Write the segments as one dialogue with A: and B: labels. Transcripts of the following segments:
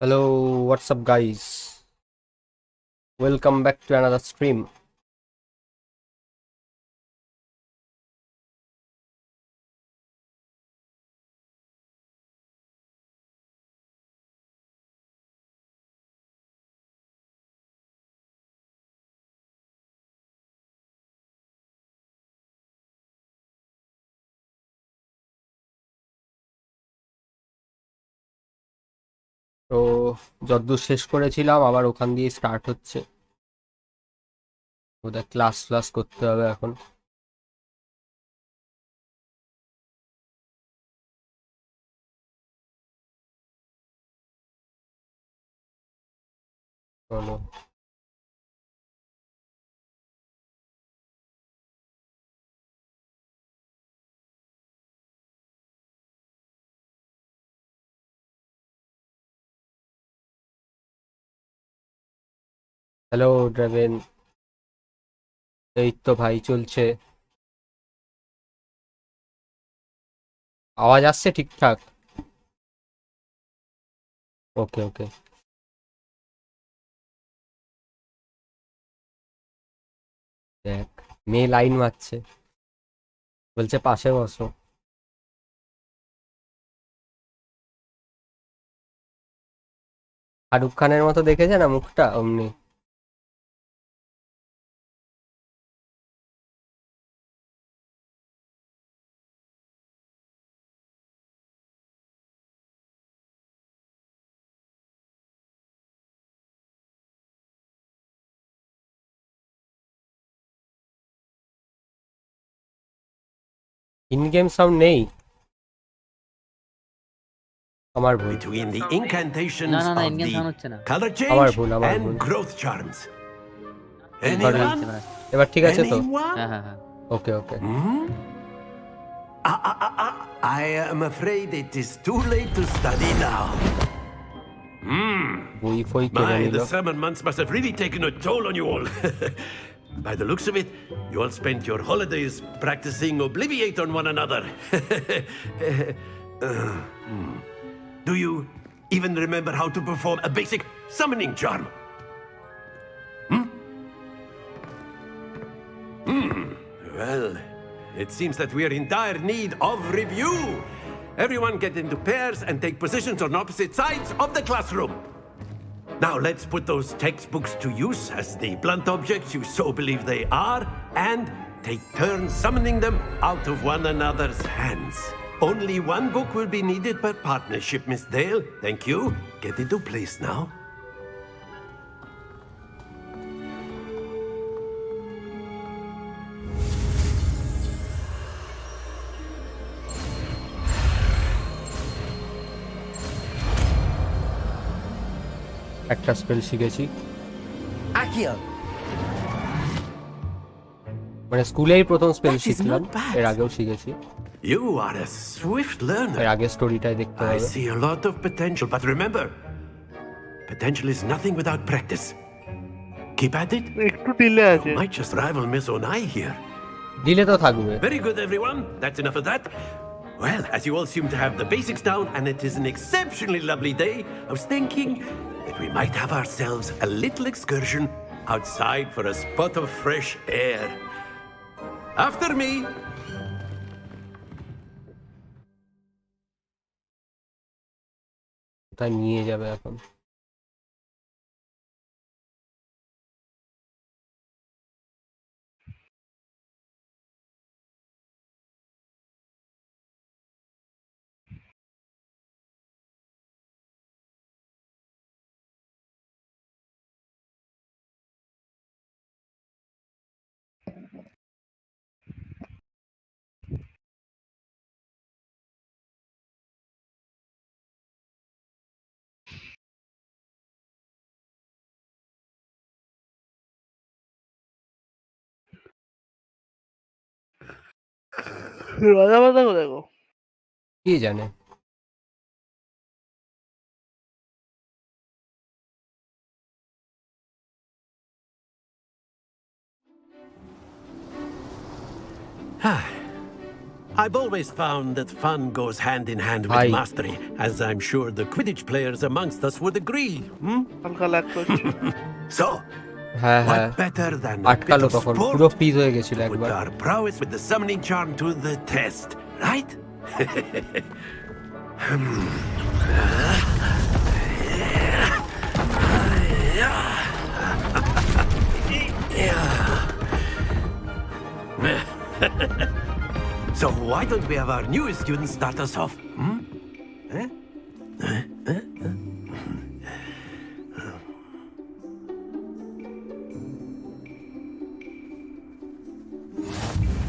A: Hello, what's up, guys? Welcome back to another stream. তো যতদূর শেষ করেছিলাম আবার ওখান দিয়ে স্টার্ট হচ্ছে। ওদের ক্লাস করতে হবে এখন। চলো। হ্যালো ড্রেভেন, এই তো ভাই চলছে। আওয়াজ আসছে ঠিকঠাক? ওকে ওকে। দেখ, মেয়ে লাইন মারছে, বলছে পাশে বসো। শাহরুখ খানের মতো দেখেছে না মুখটা, অমনি। ইন গেম সাউন্ড নেই, আমার ভুল।
B: Between the incantations
C: না
B: of
C: ইন্ডিয়ান
B: the
C: সাউন্ড হচ্ছে না।
B: color
A: আমার
B: change
A: ভুল।
B: and growth charms.
A: Sorry.
B: Anyone?
A: এবার ঠিক আছে তো?
B: Anyone?
C: হ্যাঁ।
A: ওকে ওকে।
B: I am afraid it is too late to study now.
A: বই ফই কিনে
B: My,
A: নিল।
B: the summer months must have really taken a toll on you all. By the looks of it, you all spent your holidays practicing Obliviate on one another. Do you even remember how to perform a basic summoning charm? Well, it seems that we are in dire need of review. Everyone get into pairs and take positions on opposite sides of the classroom. Now let's put those textbooks to use as the blunt objects you so believe they are, and take turns summoning them out of one another's hands. Only one book will be needed per partnership, Miss Dale. Thank you. Get into place now.
A: একটা spell শিখেছি,
D: Akio,
A: মানে স্কুলেই প্রথম spell
D: That is
A: শিখলাম,
D: not bad.
A: এর আগেও শিখেছি।
B: You are a swift
A: এর
B: learner.
A: আগে স্টোরিটাই দেখতে
B: I
A: হবে।
B: see a lot of potential, but remember, potential is nothing without practice. Keep at it.
E: একটু ডিলে আছে।
B: You might just rival Miss Onai here.
A: দিলে তো থাকবে।
B: Very good, everyone. That's enough of that. Well, as you all seem to have the basics down, and it is an exceptionally lovely day, I was thinking that we might have ourselves a little excursion outside for a spot of fresh air. After me.
A: কোথায় নিয়ে যাবে এখন?
E: রাজা বাজা কোথায় গো?
A: কি জানে।
B: I've always found that fun goes hand in hand with
A: Aye.
B: mastery, as I'm sure the Quidditch players amongst us would agree.
E: হালকা ল্যাগ করছে।
B: So,
A: হ্যাঁ
B: what
A: হ্যাঁ
B: better than a bit
A: আটকালো
B: of
A: তখন
B: sport
A: পুরো fridge হয়ে গেছিল
B: put
A: একবার
B: our prowess with the summoning charm to the test, right? So why don't we have our newest student start us off?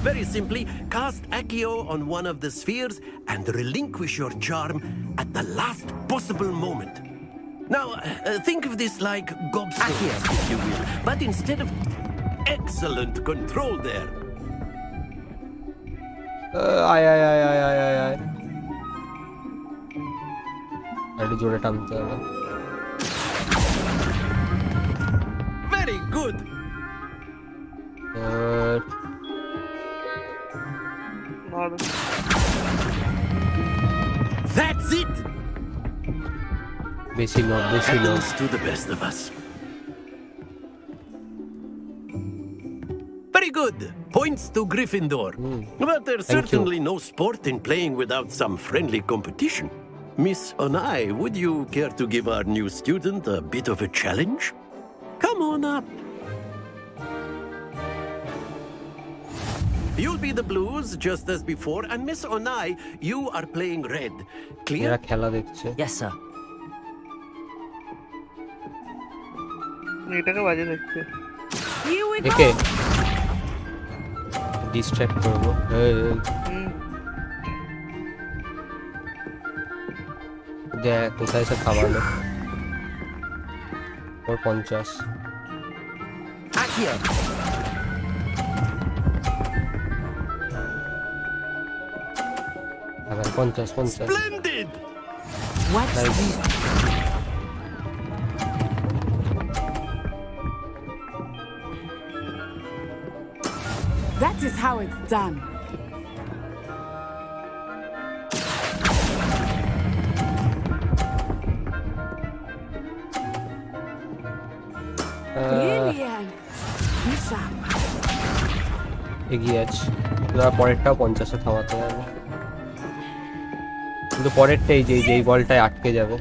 B: Very simply, cast Accio on one of the spheres and relinquish your charm at the last possible moment. Now, think of this like gobstones, if you will, but instead of excellent control there.
A: আয় আয় আয় আয় আয় আয় আয় একটু জোরে টানতে হবে
B: Very good.
E: R
B: That's it.
A: বেশি লোক বেশি লোক
B: Happens to the best of us. Very good. Points to Gryffindor. But there's
A: Thank you.
B: certainly no sport in playing without some friendly competition. Miss Onai, would you care to give our new student a bit of a challenge? Come on up. You'll be the blues just as before, and Miss Onai, you are playing red. Clear?
A: এরা খেলা দেখছে
D: Yes, sir.
E: এটাকে বাজে দেখছে।
A: একে distract করবো দেখ কোথায় এসে খাওয়ালো ওর 50
D: Accio.
A: আবার 50
B: Splendid!
D: What's
A: Nice.
D: this?
C: That is how it's done. Brilliant. Bishop.
A: এগিয়ে আছে এবার পরেরটাও 50-এ থামাতে হবে কিন্তু পরেরটাই যেই বলটায় আটকে যাবে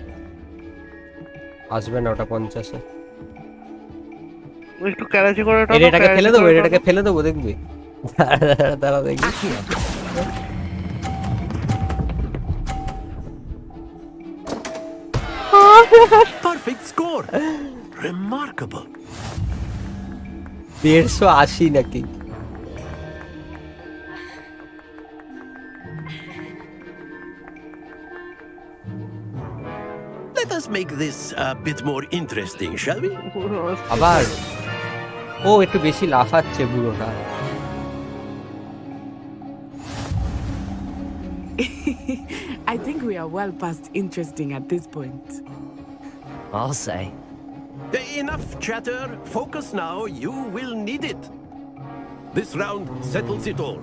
A: আসবে না ওটা 50-এ
E: একটু ক্যারাচি করে
A: এটাকে ফেলে দেবো এটাকে ফেলে দেবো দেখবি দাঁড়া দেখবি
D: Accio.
B: Perfect score! Remarkable.
A: 180 নাকি
B: Let us make this a bit more interesting, shall we?
A: আবার ও একটু বেশি লাফাচ্ছে বুড়োটা
C: I think we are well past interesting at this point.
D: I'll say.
B: Enough chatter. Focus now. You will need it. This round settles it all.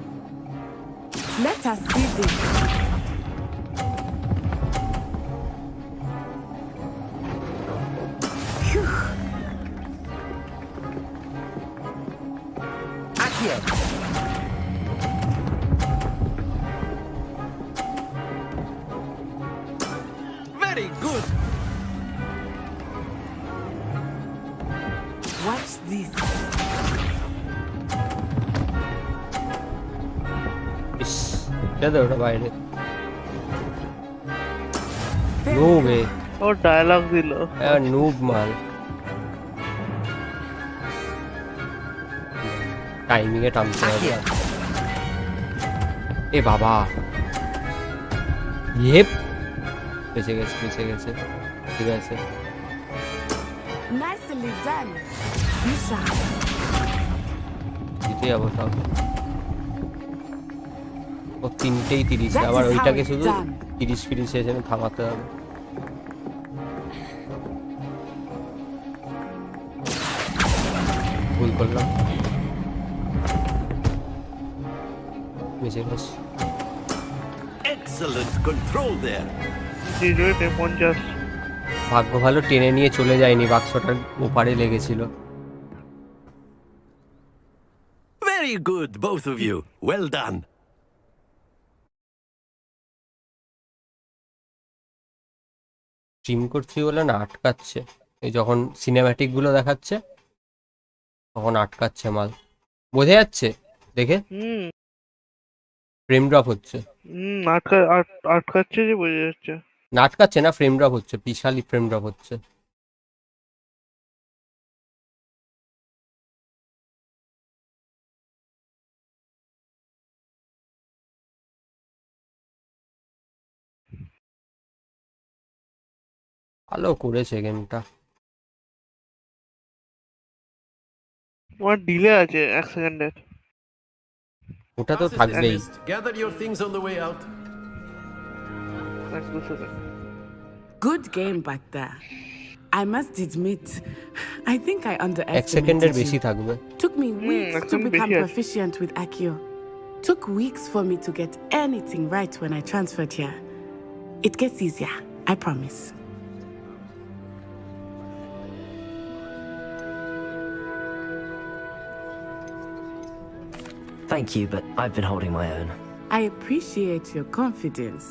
C: Let us see this.
D: Accio.
B: Very good.
C: Watch this.
A: ইস কেদে ওটা বাইরে no way
E: ও dialogue দিল।
A: Noob মাল timing এ টানতে হবে
D: Accio.
A: এ বাবা ইয়েপ বেঁচে গেছে ঠিক আছে
C: Nicely done. Bishop.
A: জিতে যাবো সব ও 3টেই 30
C: That
A: আবার
C: is how
A: ওইটাকে
C: it's
A: শুধু
C: done.
A: 30 এসে থামাতে হবে ভুল করলাম বেঁচে গেছি
B: excellent control there.
E: জি রয়েছে 50।
A: ভাগ্য ভালো টেনে নিয়ে চলে যায়নি, বাক্সটার ওপারে লেগেছিল।
B: Very good, both of you. Well done.
A: Stream করছি বলে না আটকাচ্ছে, এই যখন সিনেম্যাটিক গুলো দেখাচ্ছে তখন আটকাচ্ছে মাল, বোঝা যাচ্ছে দেখে
E: হুম
A: ফ্রেম ড্রপ হচ্ছে।
E: আটকাচ্ছে যে বোঝা যাচ্ছে।
A: না আটকাচ্ছে না, ফ্রেম ড্রপ হচ্ছে, বিশালই ফ্রেম ড্রপ হচ্ছে। ভালো করেছে গেমটা।
E: তোমার ডিলে আছে 1 সেকেন্ডের।
A: ওটা তো
B: Class is
A: থাকবেই।
B: dismissed. Gather your things on the way out.
E: 1 second.
C: Good game back there. I must admit, I think I
A: 1 সেকেন্ডের
C: underestimated
A: বেশি
C: you.
A: থাকবে।
C: Took me weeks to
E: একদম
C: become
E: বেশি আছে।
C: proficient with Accio. Took weeks for me to get anything right when I transferred here. It gets easier, I promise.
D: Thank you, but I've been holding my own.
C: I appreciate your confidence.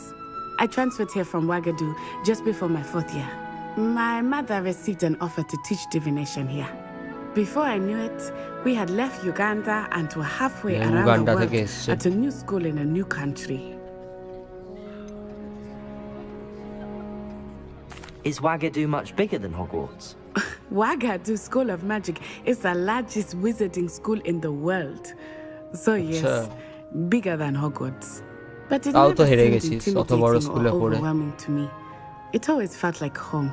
C: I transferred here from Wagadu just before my 4th year. My mother received an offer to teach divination here. Before I knew it, we had left Uganda and were halfway
A: Yeah,
C: around
A: Uganda
C: the world
A: থেকে এসছে।
C: at a new school in a new country.
D: Is Wagadu much bigger than Hogwarts?
C: Wagadu School of Magic is the largest wizarding school in the world. So yes,
A: আচ্ছা,
C: bigger than Hogwarts. But it
A: তাও
C: never
A: তো হেরে
C: seemed
A: গেছিস অত বড়
C: intimidating or
A: স্কুলে পড়ে।
C: overwhelming to me. It always felt like home.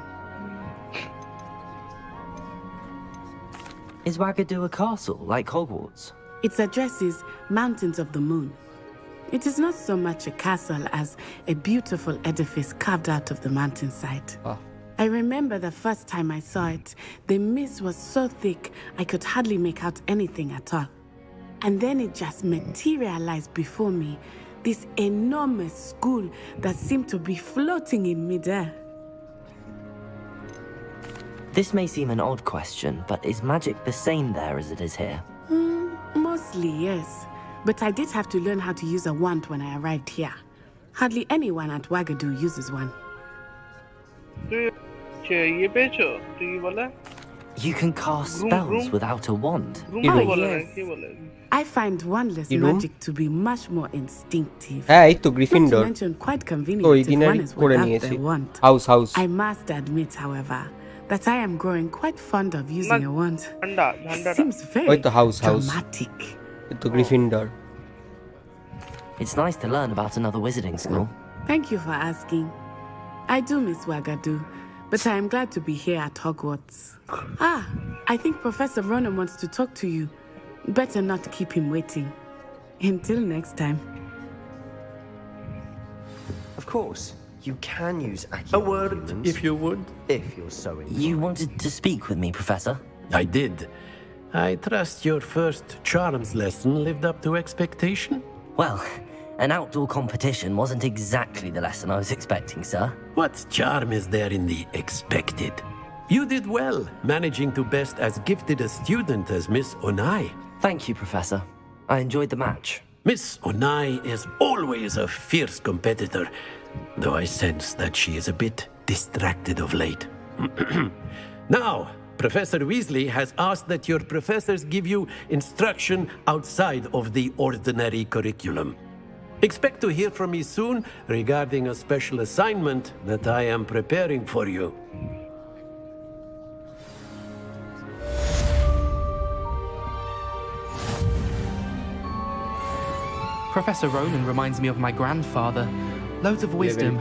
D: Is Wagadu a castle like Hogwarts?
C: Its address is Mountains of the Moon. It is not so much a castle as a beautiful edifice carved out of the mountainside.
A: Ah.
C: I remember the first time I saw it, the mist was so thick I could hardly make out anything at all. And then it just materialized before me, this enormous school that seemed to be floating in midair.
D: This may seem an odd question, but is magic the same there as it is here?
C: Mostly, yes. But I did have to learn how to use a wand when I arrived here. Hardly anyone at Wagadu uses one.
E: ইয়ে পেয়েছো তুই কি বলে?
D: You can cast
E: Room,
D: spells
E: room.
D: without a wand.
E: Room
A: কি
E: তো
A: room?
E: বলে না,
C: Yes.
E: কি বলে?
C: I find wandless
A: কি room?
C: magic to be much more instinctive.
A: হ্যাঁ এই তো
C: Not to
A: Gryffindor,
C: mention quite
A: তো
C: convenient
A: ওই
C: if
A: দিনের
C: one is
A: করে
C: without
A: নিয়েছি।
C: their wand.
A: House
C: I must admit, however, that I am growing quite fond of using a wand.
E: ঝান্ডা
C: It
E: ঝান্ডাটা।
C: seems
A: ওই
C: very
A: তো হাউস
C: dramatic.
A: এই তো Gryffindor.
D: It's nice to learn about another wizarding school.
C: Thank you for asking. I do miss Wagadu, but I am glad to be here at Hogwarts. I think Professor Ronan wants to talk to you. Better not keep him waiting. Until next time.
F: Of course, you can use Accio
B: A word,
F: humans,
B: if you would.
F: if you're so inclined.
D: You wanted to speak with me, Professor?
B: I did. I trust your first charms lesson lived up to expectation.
D: Well, an outdoor competition wasn't exactly the lesson I was expecting, sir.
B: What charm is there in the expected? You did well, managing to best as gifted a student as Miss Onai.
D: Thank you, Professor. I enjoyed the match.
B: Miss Onai is always a fierce competitor, though I sense that she is a bit distracted of late. Now, Professor Weasley has asked that your professors give you instruction outside of the ordinary curriculum. Expect to hear from me soon regarding a special assignment that I am preparing for you.
G: Professor Ronan reminds me of my grandfather. Loads of wisdom,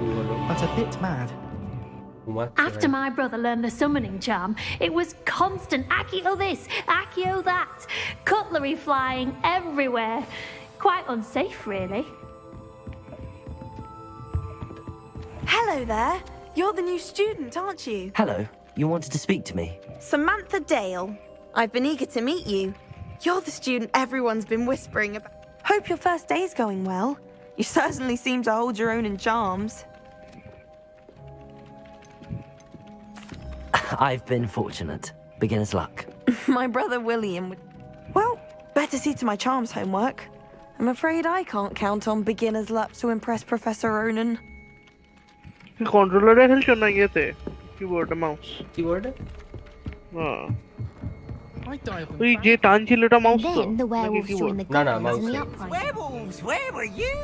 G: but a bit mad.
H: After my brother learned the summoning charm, it was constant Accio this, Accio that, cutlery flying everywhere. Quite unsafe, really.
I: Hello there. You're the new student, aren't you?
D: Hello. You wanted to speak to me?
I: Samantha Dale. I've been eager to meet you. You're the student everyone's been whispering about. Hope your first day's going well. You certainly seem to hold your own in charms.
D: I've been fortunate. Beginner's luck.
I: My brother William would... Well, better see to my charms homework. I'm afraid I can't count on beginner's luck to impress Professor Ronan.
E: তুই কন্ট্রোলারে খেলছো না ইয়েতে keyboard mouse
A: কিবোর্ডে
E: হ্যাঁ
G: I die of
E: ওই যে টান ছিল ওটা মাউস তো
H: Then the werewolves joined the
A: No, no,
H: goblins in the
A: mouse.
H: uprising.
J: Werewolves, where were you?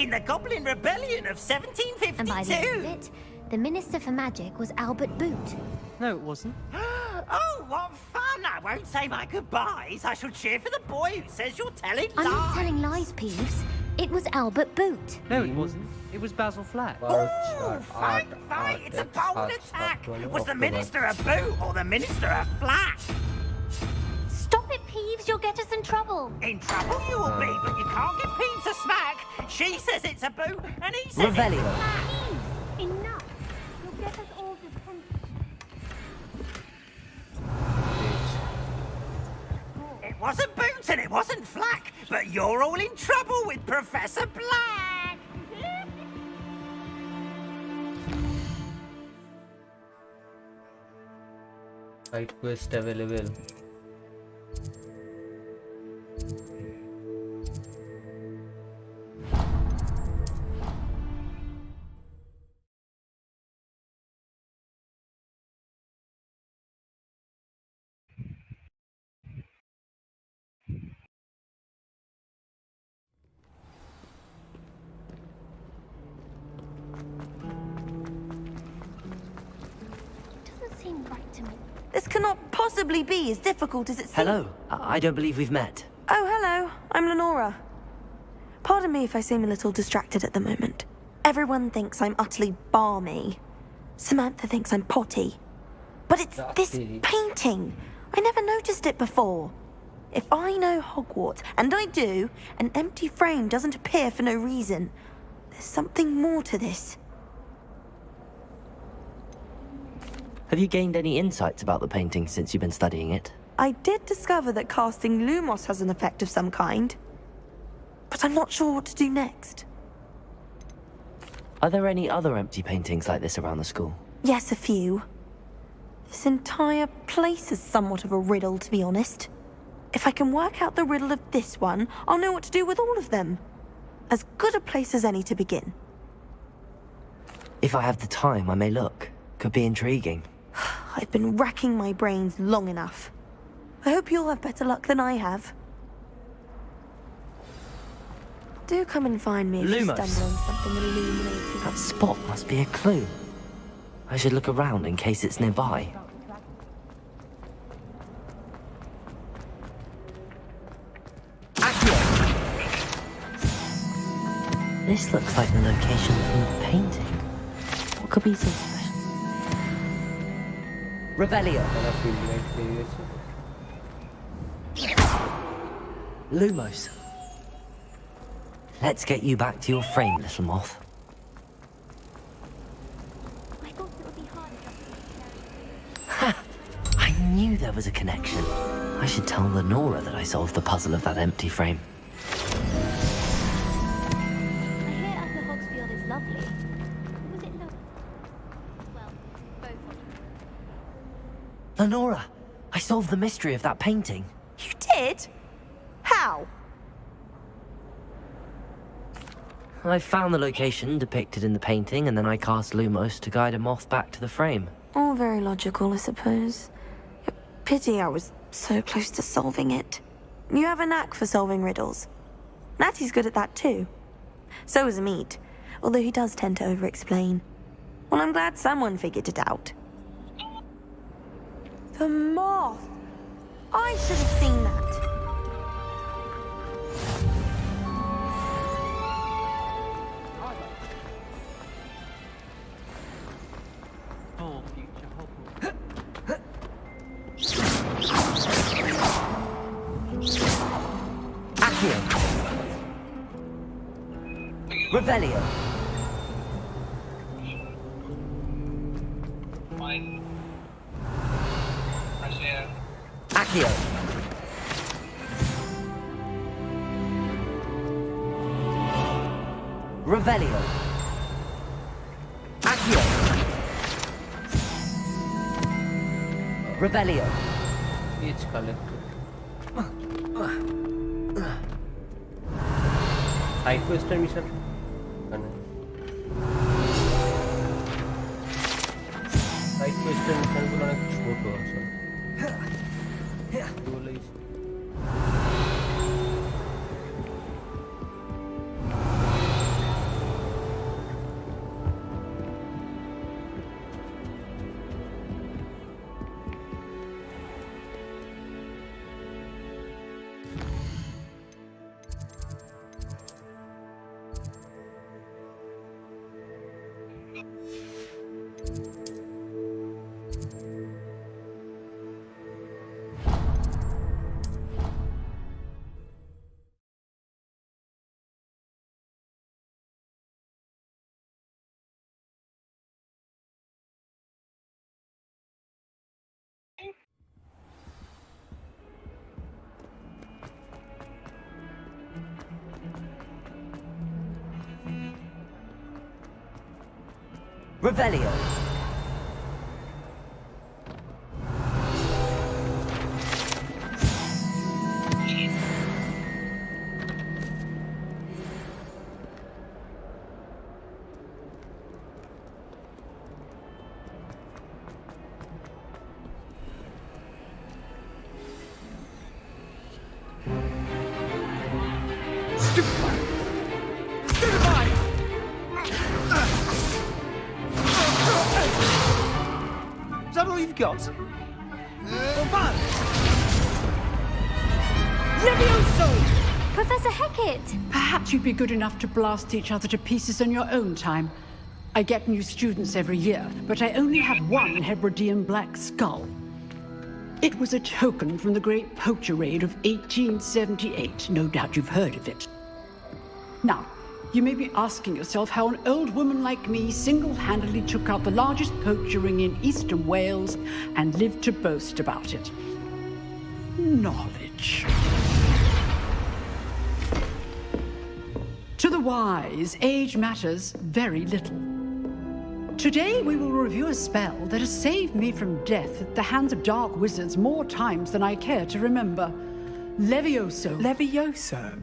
J: In the Goblin Rebellion of
H: And by the end of
J: 1752?
H: it, the Minister for Magic was Albert Boot.
F: No, it wasn't.
J: Oh, what fun! I won't say my goodbyes. I shall cheer for the boy who says you're telling
H: I'm not
J: lies.
H: telling lies, Peeves. It was Albert Boot.
F: No, it wasn't. It was Basil Flack.
J: Fight, fight! It's a bold attack! Was the Minister a boot or the Minister a flat?
H: Stop it, Peeves. You'll get us in trouble.
J: In trouble you will be, but you can't get Peeves a smack. She says it's a boot, and he says
D: Revelio.
J: it's a flat.
H: Peeves, enough. You'll get us all detention.
J: It wasn't boot and it wasn't flack, but you're all in trouble with Professor Black.
A: Side quest available.
H: Doesn't seem right to me.
I: This cannot possibly be as difficult as it seems.
D: Hello. I don't believe we've met.
I: Oh, hello. I'm Lenora. Pardon me if I seem a little distracted at the moment. Everyone thinks I'm utterly balmy. Samantha thinks I'm potty. But it's this
A: Potty.
I: painting. I never noticed it before. If I know Hogwarts, and I do, an empty frame doesn't appear for no reason. There's something more to this.
D: Have you gained any insights about the painting since you've been studying it?
I: I did discover that casting Lumos has an effect of some kind. But I'm not sure what to do next.
D: Are there any other empty paintings like this around the school?
I: Yes, a few. This entire place is somewhat of a riddle, to be honest. If I can work out the riddle of this one, I'll know what to do with all of them. As good a place as any to begin.
D: If I have the time, I may look. Could be intriguing.
I: I've been racking my brains long enough. I hope you'll have better luck than I have. Do come and find me if you
D: Lumos.
I: stumble on something illuminating.
D: That spot must be a clue. I should look around in case it's nearby. This looks like the location from the painting. What could be so special? Revelio. Lumos. Let's get you back to your frame, little moth.
H: I thought it would be hard enough.
D: Ha! I knew there was a connection. I should tell Lenora that I solved the puzzle of that empty frame.
H: I hear Upper Hogsfield is lovely. Was it lovely? Well, both of them.
D: Lenora, I solved the mystery of that painting.
I: You did? How?
D: I found the location depicted in the painting, and then I cast Lumos to guide a moth back to the frame.
I: All very logical, I suppose. Pity I was so close to solving it. You have a knack for solving riddles. Natty's good at that too. So is Amit, although he does tend to over-explain. Well, I'm glad someone figured it out. The moth! I should have seen that.
F: Oh, future Hogwarts.
D: Accio. Revelio. Accio. Revelio. Accio. Revelio.
A: Page collected. Side quest mission. Side quest mission গুলো অনেক ছোট আসলে। বলেই
D: Revelio.
J: Is that all you've got?
H: Professor Hecat!
K: Perhaps you'd be good enough to blast each other to pieces in your own time. I get new students every year, but I only have one Hebridean black skull. It was a token from the Great Poacher Raid of 1878. No doubt you've heard of it. Now, you may be asking yourself how an old woman like me single-handedly took out the largest poacher ring in eastern Wales and lived to boast about it. Knowledge. To the wise, age matters very little. Today we will review a spell that has saved me from death at the hands of dark wizards more times than I care to remember. Levioso.
L: Levioso?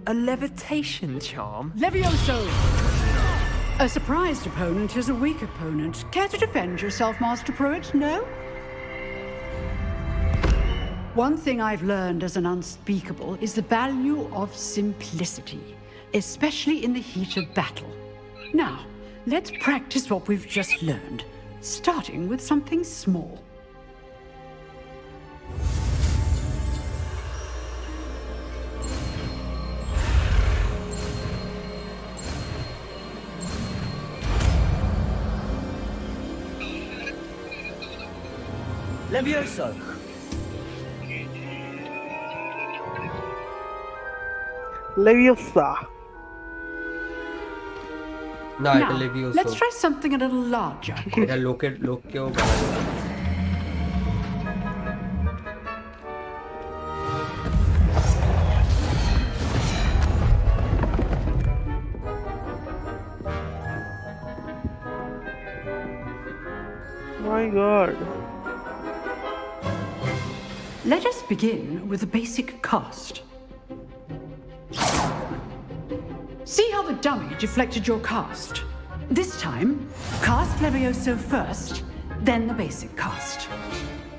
L: A levitation charm?
K: Levioso! A surprised opponent is a weak opponent. Care to defend yourself, Master Pruitt? No? One thing I've learned as an unspeakable is the value of simplicity, especially in the heat of battle. Now, let's practice what we've just learned, starting with something small.
D: Levioso.
E: Leviosa.
A: না এটা
K: Now,
A: লেভিওসো
K: let's try something a little larger.
A: এটা লোককেও বলা যায়।
E: My God.
K: Let us begin with the basic cast. See how the dummy deflected your cast? This time, cast Levioso first, then the basic cast.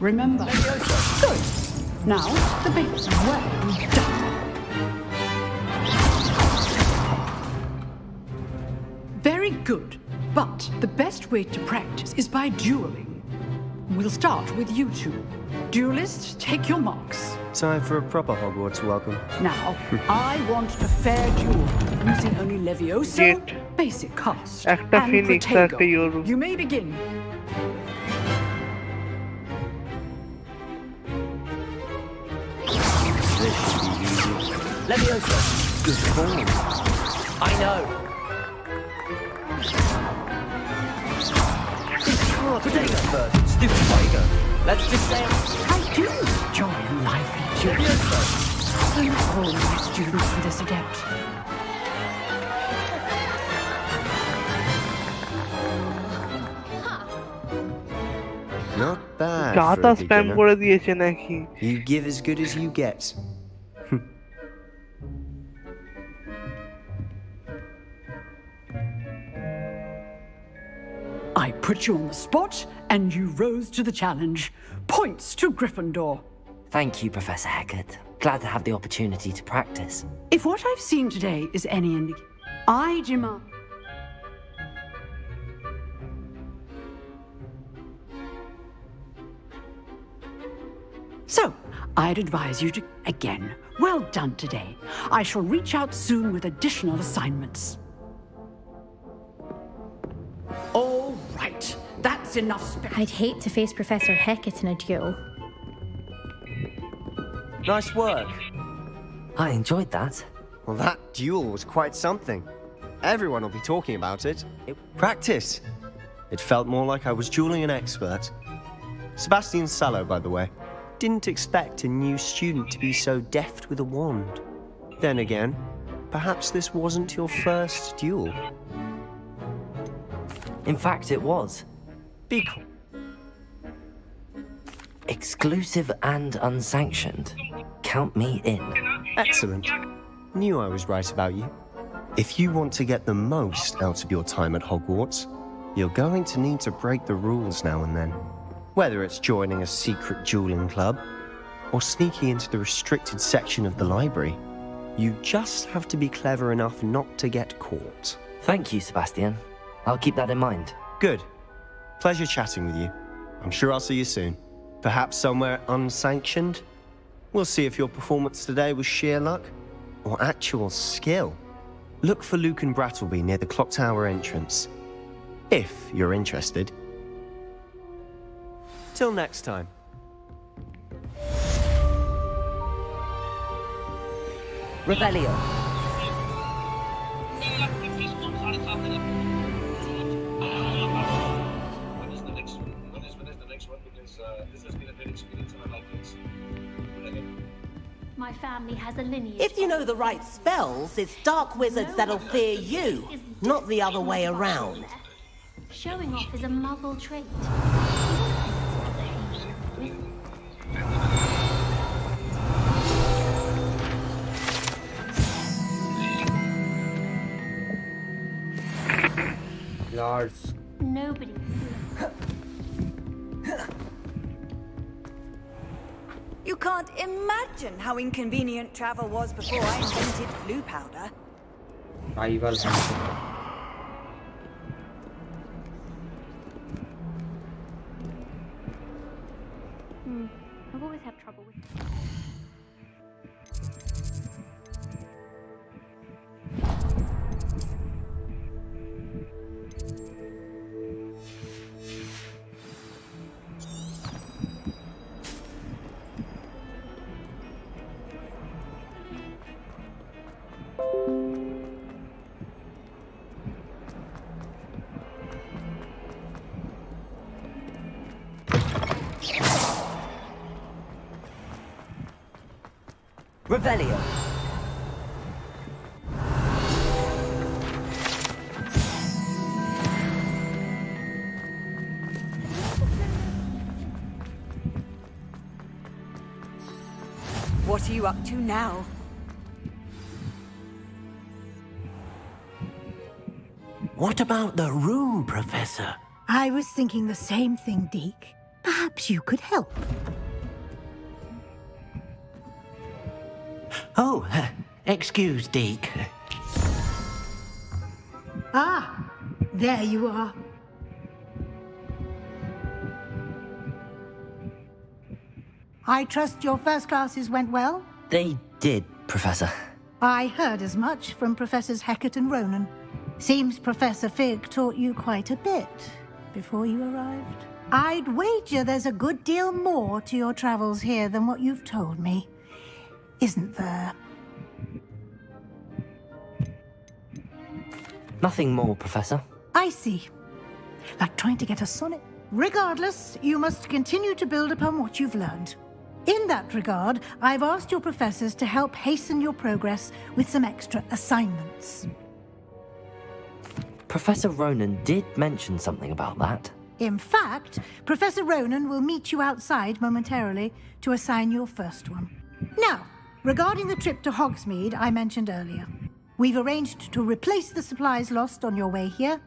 K: Remember? Levioso. Good. Now, the basic. Well done. Very good. But the best way to practice is by dueling. We'll start with you two. Duelists, take your marks.
L: Time for a proper Hogwarts welcome.
K: Now, I want a fair duel using only Levioso,
E: Get.
K: basic cast,
E: একটা
K: and
E: Phoenix,
K: Protego.
E: একটা Yoru.
K: You may begin.
D: Levioso.
L: Good form.
D: I know. Protego first. Stupid Protego. Let's just say
K: I do enjoy a lively duel.
D: Levioso.
K: I'm all my students for this adept.
L: Not bad
E: যা
L: for
E: তা
L: a
E: spam
L: beginner.
E: করে দিয়েছে নাকি?
L: You give as good as you get.
K: I put you on the spot, and you rose to the challenge. Points to Gryffindor.
D: Thank you, Professor Hecat. Glad to have the opportunity to practice.
K: If what I've seen today is any indication, I demand. So, I'd advise you to, again, well done today. I shall reach out soon with additional assignments. All right, that's enough
M: I'd hate to face Professor Hecat in a duel.
L: Nice work.
D: I enjoyed that.
L: Well, that duel was quite something. Everyone will be talking about it. Practice. It felt more like I was dueling an expert. Sebastian Sallow, by the way. Didn't expect a new student to be so deft with a wand. Then again, perhaps this wasn't your first duel.
D: In fact, it was.
L: Be cool.
D: Exclusive and unsanctioned. Count me in.
L: Excellent. Knew I was right about you. If you want to get the most out of your time at Hogwarts, you're going to need to break the rules now and then. Whether it's joining a secret dueling club or sneaking into the restricted section of the library, you just have to be clever enough not to get caught.
D: Thank you, Sebastian. I'll keep that in mind.
L: Good. Pleasure chatting with you. I'm sure I'll see you soon. Perhaps somewhere unsanctioned? We'll see if your performance today was sheer luck or actual skill. Look for Luke and Brattleby near the clock tower entrance, if you're interested. Till next time.
J: Revelio.
H: My family has a lineage.
J: If you know the right spells, it's dark wizards that'll fear you, not the other way around.
H: Showing off is a muggle trait.
A: Lars.
H: Nobody.
N: You can't imagine how inconvenient travel was before I invented flu powder.
A: Rival.
H: I've always had trouble with.
J: Revelio.
N: What are you up to now?
J: What about the room, Professor?
O: I was thinking the same thing, Deke. Perhaps you could help.
J: Oh, excuse, Deke.
O: Ah, there you are. I trust your first classes went well?
D: They did, Professor.
O: I heard as much from Professors Hecat and Ronan. Seems Professor Fig taught you quite a bit before you arrived. I'd wager there's a good deal more to your travels here than what you've told me. Isn't there?
D: Nothing more, Professor.
O: I see. Like trying to get a sonnet. Regardless, you must continue to build upon what you've learned. In that regard, I've asked your professors to help hasten your progress with some extra assignments.
D: Professor Ronan did mention something about that.
O: In fact, Professor Ronan will meet you outside momentarily to assign your first one. Now, regarding the trip to Hogsmeade I mentioned earlier, we've arranged to replace the supplies lost on your way here,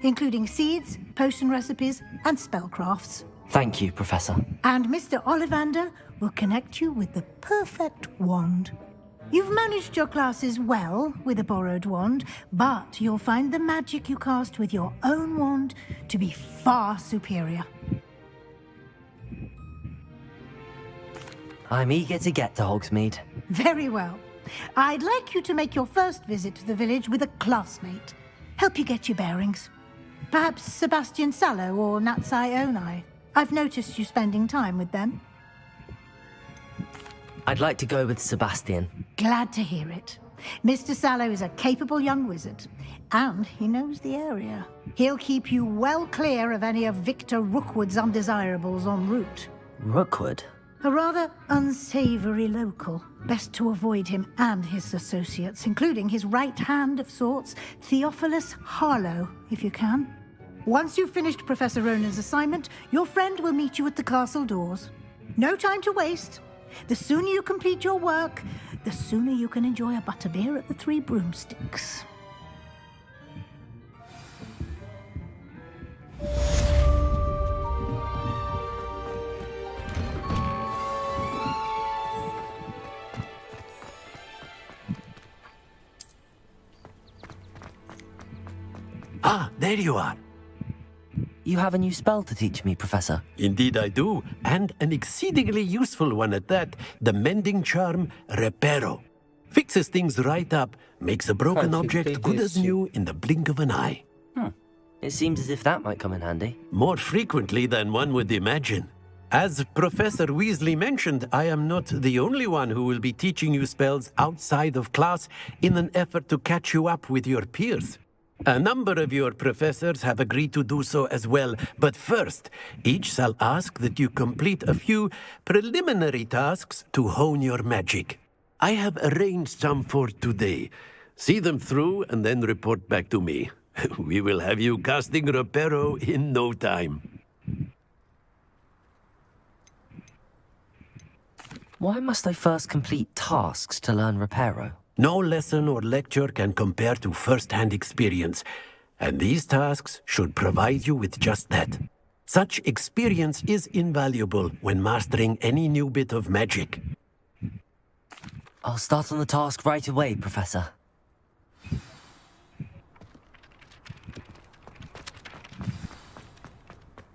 O: including seeds, potion recipes, and spellcrafts.
D: Thank you, Professor.
O: And Mr. Ollivander will connect you with the perfect wand. You've managed your classes well with a borrowed wand, but you'll find the magic you cast with your own wand to be far superior.
D: I'm eager to get to Hogsmeade.
O: Very well. I'd like you to make your first visit to the village with a classmate. Help you get your bearings. Perhaps Sebastian Sallow or Natsai Onai. I've noticed you spending time with them.
D: I'd like to go with Sebastian.
O: Glad to hear it. Mr. Sallow is a capable young wizard, and he knows the area. He'll keep you well clear of any of Victor Rookwood's undesirables en route.
D: Rookwood?
O: A rather unsavory local. Best to avoid him and his associates, including his right hand of sorts, Theophilus Harlow, if you can. Once you've finished Professor Ronan's assignment, your friend will meet you at the castle doors. No time to waste. The sooner you complete your work, the sooner you can enjoy a butterbeer at the Three Broomsticks.
B: Ah, there you are.
D: You have a new spell to teach me, Professor.
B: Indeed I do, and an exceedingly useful one at that. The mending charm, Reparo. Fixes things right up, makes a broken object good as new in the blink of an eye.
D: It seems as if that might come in handy.
B: More frequently than one would imagine. As Professor Weasley mentioned, I am not the only one who will be teaching you spells outside of class in an effort to catch you up with your peers. A number of your professors have agreed to do so as well, but first, each shall ask that you complete a few preliminary tasks to hone your magic. I have arranged some for today. See them through and then report back to me. We will have you casting Reparo in no time.
D: Why must I first complete tasks to learn Reparo?
B: No lesson or lecture can compare to first-hand experience, and these tasks should provide you with just that. Such experience is invaluable when mastering any new bit of magic.
D: I'll start on the task right away, Professor.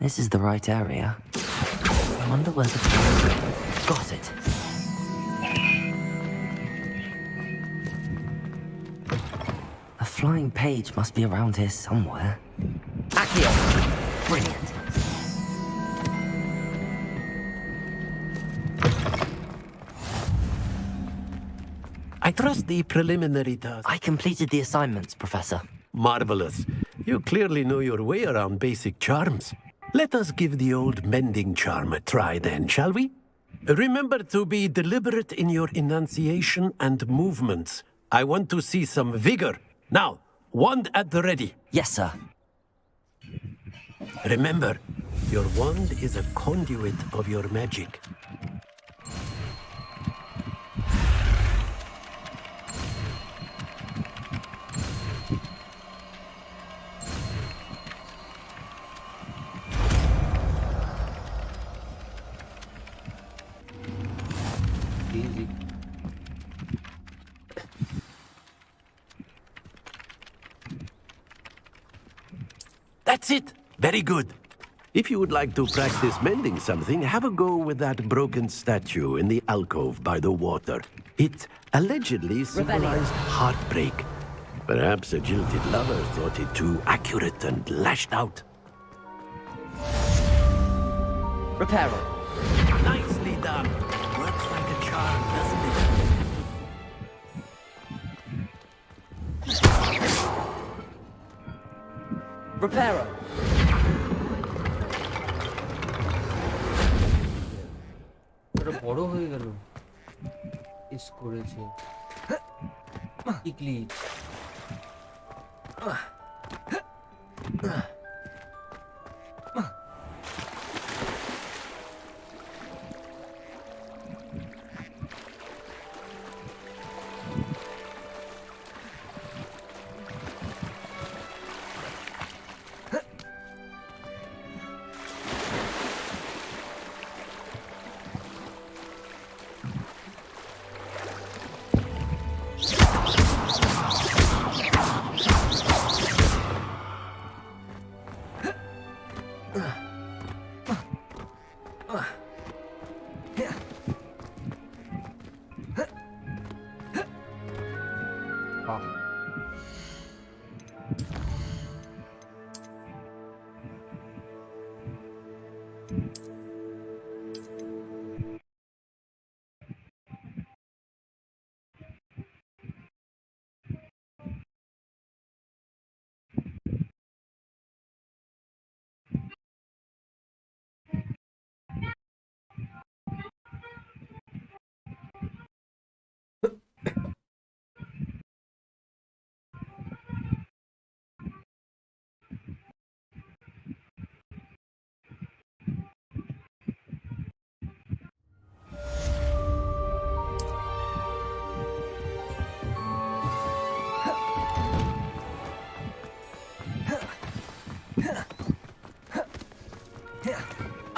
D: This is the right area. I wonder where the... Got it. A flying page must be around here somewhere. Accio! Brilliant.
B: I trust the preliminary task.
D: I completed the assignments, Professor.
B: Marvelous. You clearly know your way around basic charms. Let us give the old mending charm a try then, shall we? Remember to be deliberate in your enunciation and movements. I want to see some vigor. Now, wand at the ready.
D: Yes, sir.
B: Remember, your wand is a conduit of your magic.
A: Easy.
B: That's it. Very good. If you would like to practice mending something, have a go with that broken statue in the alcove by the water. It allegedly symbolized heartbreak. Perhaps a jilted lover thought it too accurate and lashed out.
D: Reparo.
B: Nicely done. Works like a charm, doesn't it?
D: Reparo.
A: ওটা বড় হয়ে গেল ইস করেছে E. coli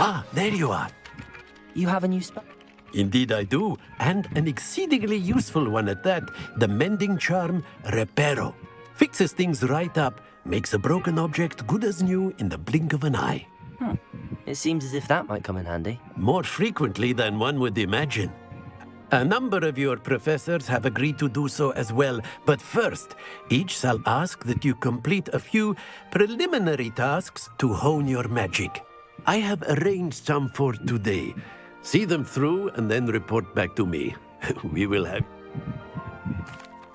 B: Ah, there you are.
D: You have a new spell?
B: Indeed I do, and an exceedingly useful one at that. The mending charm Reparo. Fixes things right up, makes a broken object good as new in the blink of an eye.
D: It seems as if that might come in handy.
B: More frequently than one would imagine. A number of your professors have agreed to do so as well, but first, each shall ask that you complete a few preliminary tasks to hone your magic. I have arranged some for today. See them through and then report back to me. We will have...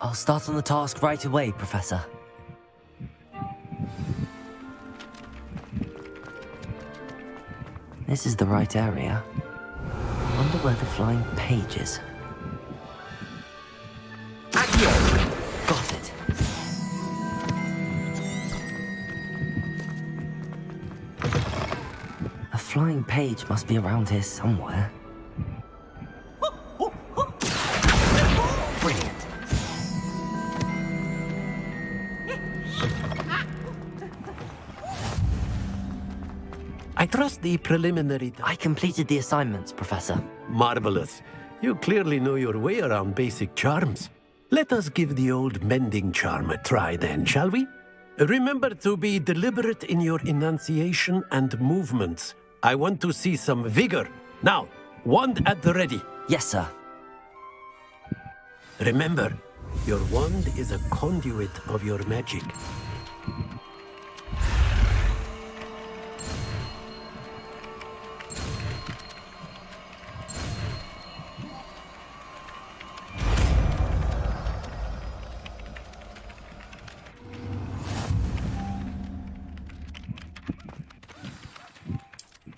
D: I'll start on the task right away, Professor. This is the right area. Wonder where the flying page is. Accio! Got it. A flying page must be around here somewhere. Brilliant.
B: I trust the preliminary...
D: I completed the assignments, Professor.
B: Marvelous. You clearly know your way around basic charms. Let us give the old mending charm a try then, shall we? Remember to be deliberate in your enunciation and movements. I want to see some vigor. Now, wand at the ready.
D: Yes, sir.
B: Remember, your wand is a conduit of your magic.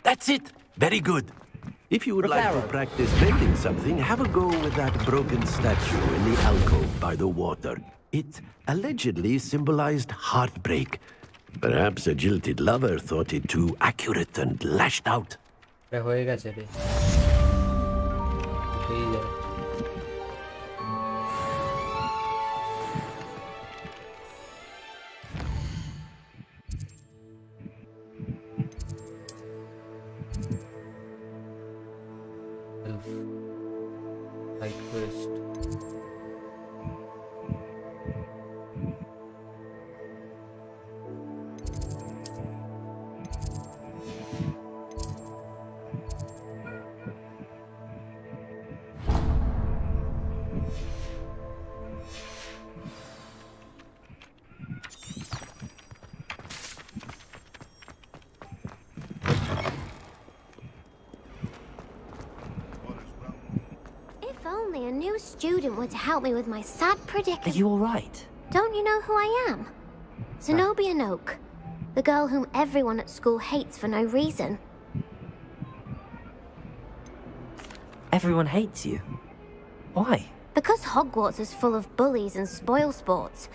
B: That's it! Very good. If you would like to practice mending something, have a go with that broken statue in the alcove by the water. It allegedly symbolized heartbreak. Perhaps a jilted lover thought it too accurate and lashed out.
A: হয়ে গেছে রে এই যা Side quest.
P: If only a new student were to help me with my sad predicament.
D: Are you all right?
P: Don't you know who I am? Zenobia Noak, the girl whom everyone at school hates for no reason.
D: Everyone hates you. Why?
P: Because Hogwarts is full of bullies and spoilsports.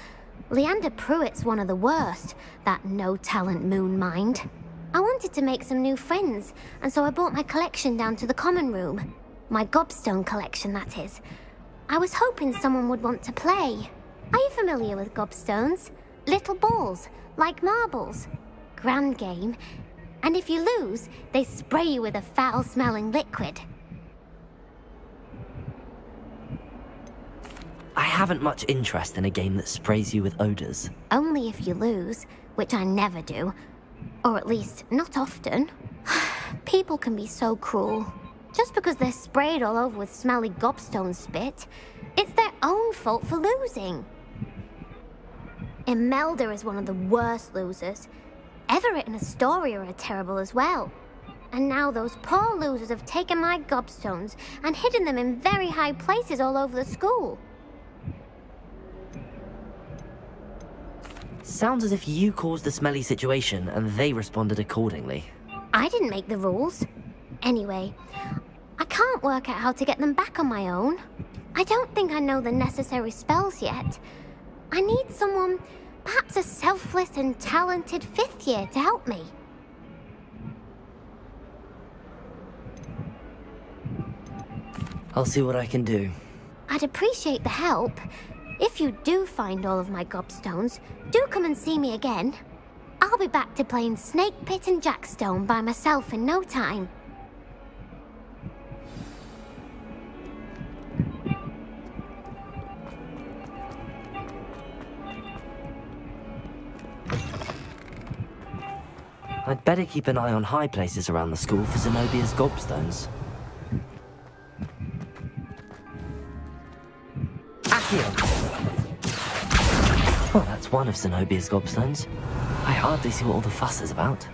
P: Leander Pruitt's one of the worst, that no-talent moon mind. I wanted to make some new friends, and so I brought my collection down to the common room. My gobstone collection, that is. I was hoping someone would want to play. Are you familiar with gobstones? Little balls, like marbles. Grand game. And if you lose, they spray you with a foul-smelling liquid.
D: I haven't much interest in a game that sprays you with odors.
P: Only if you lose, which I never do. Or at least, not often. People can be so cruel. Just because they're sprayed all over with smelly gobstone spit, it's their own fault for losing. Imelda is one of the worst losers. Everett and Astoria are terrible as well. And now those poor losers have taken my gobstones and hidden them in very high places all over the school.
D: Sounds as if you caused the smelly situation and they responded accordingly.
P: I didn't make the rules. Anyway, I can't work out how to get them back on my own. I don't think I know the necessary spells yet. I need someone, perhaps a selfless and talented 5th year to help me.
D: I'll see what I can do.
P: I'd appreciate the help. If you do find all of my gobstones, do come and see me again. I'll be back to playing Snake Pit and Jackstone by myself in no time.
D: I'd better keep an eye on high places around the school for Zenobia's gobstones. Well, that's one of Zenobia's gobstones. I hardly see what all the fuss is about.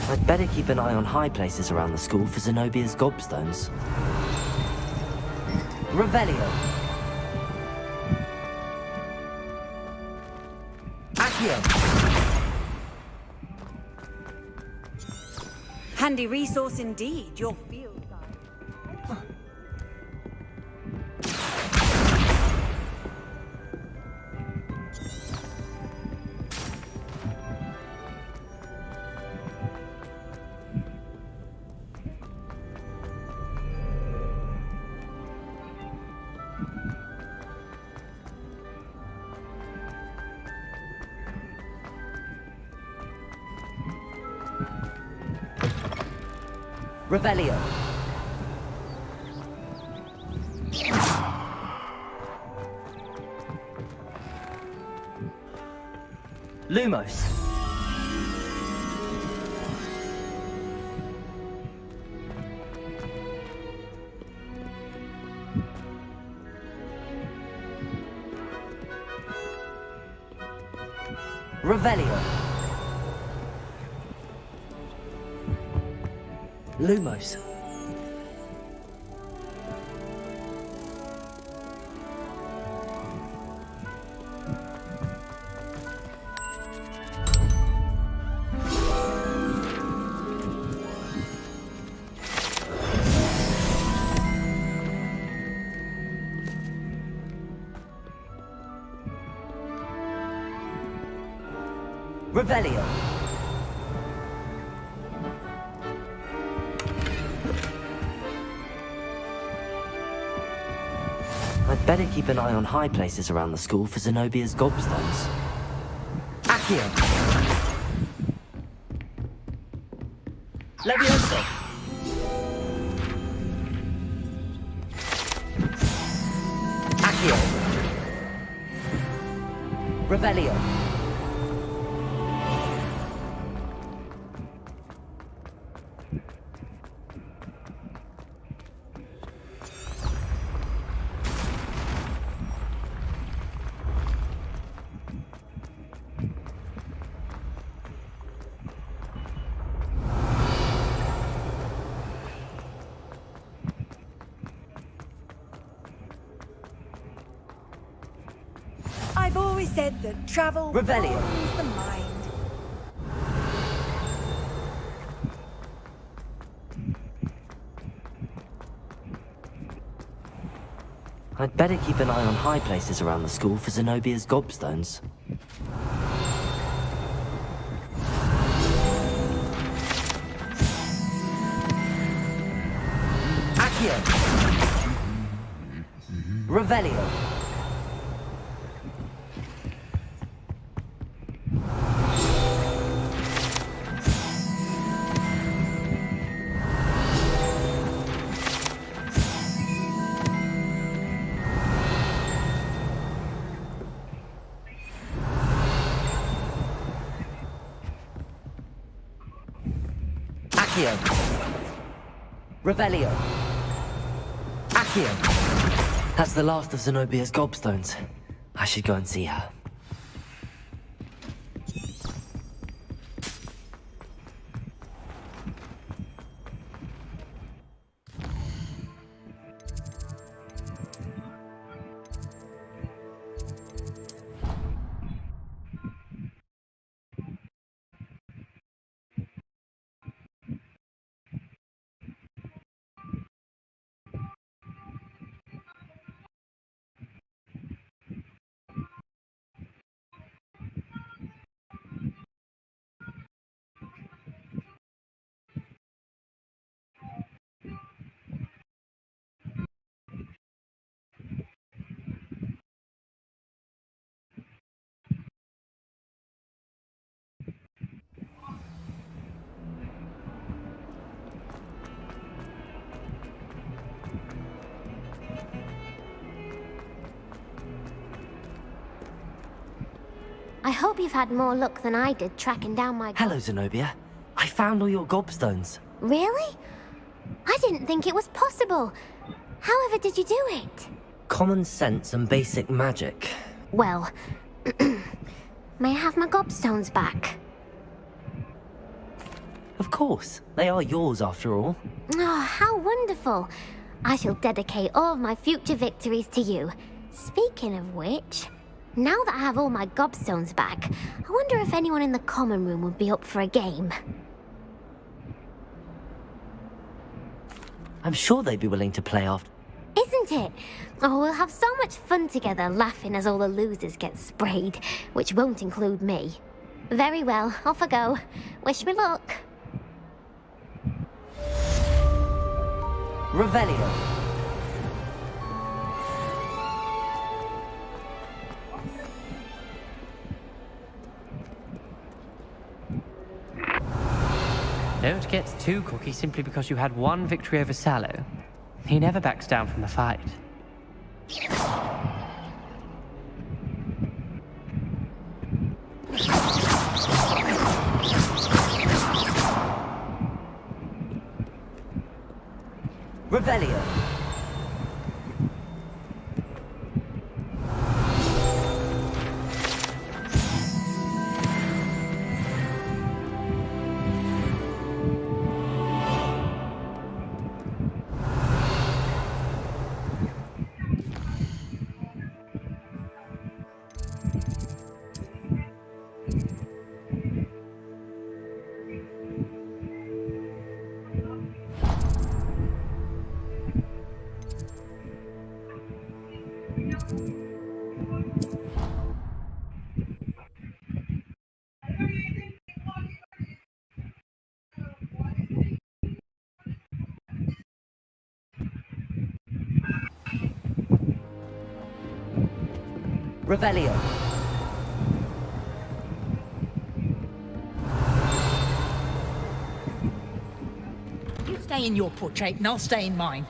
D: I'd better keep an eye on high places around the school for Zenobia's gobstones. Revelio. Accio.
N: Handy resource indeed, your field guide.
D: Revelio. Lumos. Revelio. Lumos. Revelio. I'd better keep an eye on high places around the school for Zenobia's gobstones. Accio. Levioso. Accio. Revelio.
N: I've always said that travel
D: Revelio.
N: warms the mind.
D: I'd better keep an eye on high places around the school for Zenobia's gobstones. Accio. Revelio. Accio. Revelio. Accio. That's the last of Zenobia's gobstones. I should go and see her.
P: I hope you've had more luck than I did tracking down my...
D: Hello, Zenobia. I found all your gobstones.
P: Really? I didn't think it was possible. However did you do it?
D: Common sense and basic magic.
P: Well, may I have my gobstones back?
D: Of course. They are yours, after all.
P: Oh, how wonderful. I shall dedicate all of my future victories to you. Speaking of which, now that I have all my gobstones back, I wonder if anyone in the common room would be up for a game.
D: I'm sure they'd be willing to play after.
P: Isn't it? Oh, we'll have so much fun together laughing as all the losers get sprayed, which won't include me. Very well, off I go. Wish me luck.
D: Revelio.
F: Don't get too cocky simply because you had one victory over Sallow. He never backs down from a fight.
D: Revelio. Revelio.
J: You stay in your portrait and I'll stay in mine.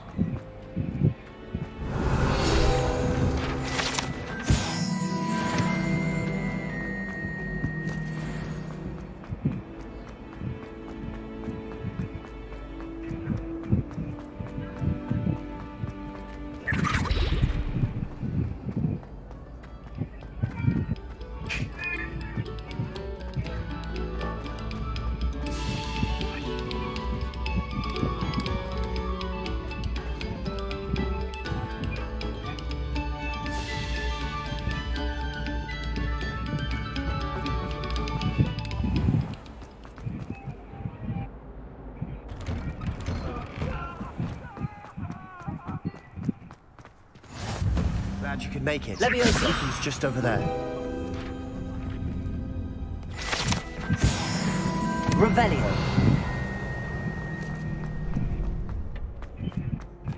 L: Glad you could make it.
D: Leviosa.
L: Something's just over there.
D: Revelio.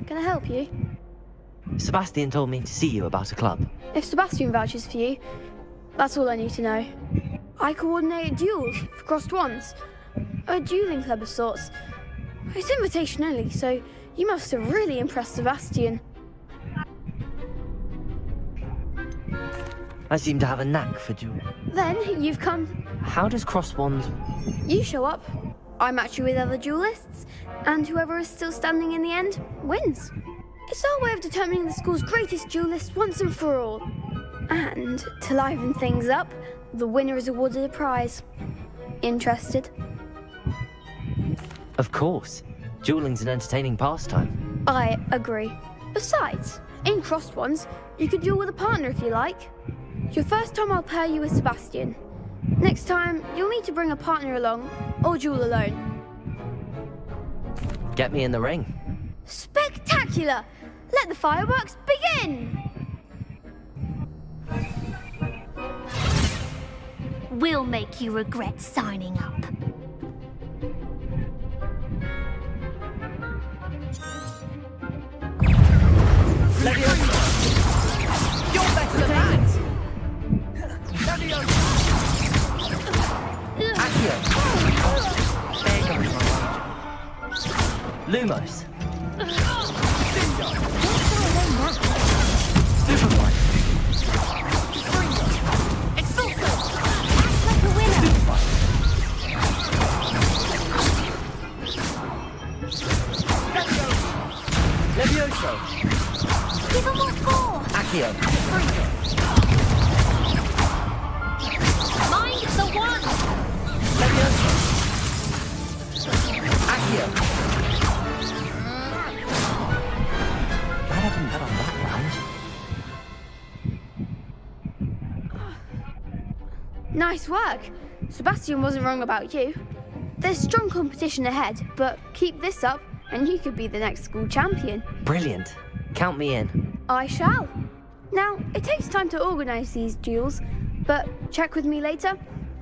Q: Can I help you?
D: Sebastian told me to see you about a club.
Q: If Sebastian vouches for you, that's all I need to know. I coordinate duels for crossed wands. A dueling club of sorts. It's invitation only, so you must have really impressed Sebastian.
D: I seem to have a knack for duel.
Q: Then you've come...
D: How does crosswands...
Q: You show up, I match you with other duelists, and whoever is still standing in the end wins. It's our way of determining the school's greatest duelist once and for all. And to liven things up, the winner is awarded a prize. Interested?
D: Of course. Dueling's an entertaining pastime.
Q: I agree. Besides, in crossed ones, you could duel with a partner if you like. Your first time I'll pair you with Sebastian. Next time, you'll need to bring a partner along, or duel alone.
D: Get me in the ring.
Q: Spectacular! Let the fireworks begin!
H: We'll make you regret signing up.
J: You're better than that!
D: Accio! There goes my wager. Lumos. Superboy. Levioso.
H: Give him what for!
D: Accio.
H: Mind the one!
D: Levioso. Accio. Glad I didn't bet on that round.
Q: Nice work. Sebastian wasn't wrong about you. There's strong competition ahead, but keep this up and you could be the next school champion.
D: Brilliant. Count me in.
Q: I shall. Now, it takes time to organise these duels, but check with me later.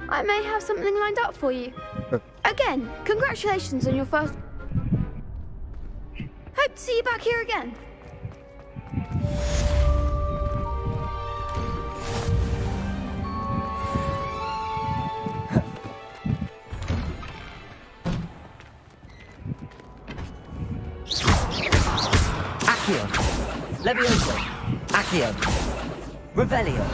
Q: I may have something lined up for you. Again, congratulations on your first... Hope to see you back here again.
D: Accio. Levioso. Accio. Revelio.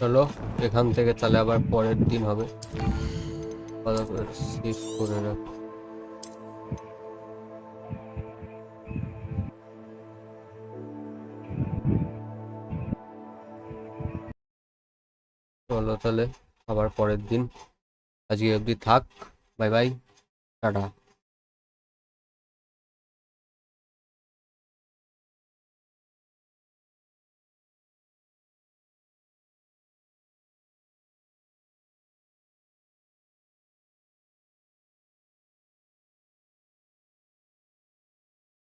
A: চলো এখান থেকে তাহলে আবার পরের দিন হবে ভালো করে সেভ করে রাখ চলো তাহলে আবার পরের দিন আজকে অবধি থাক বাই বাই টাটা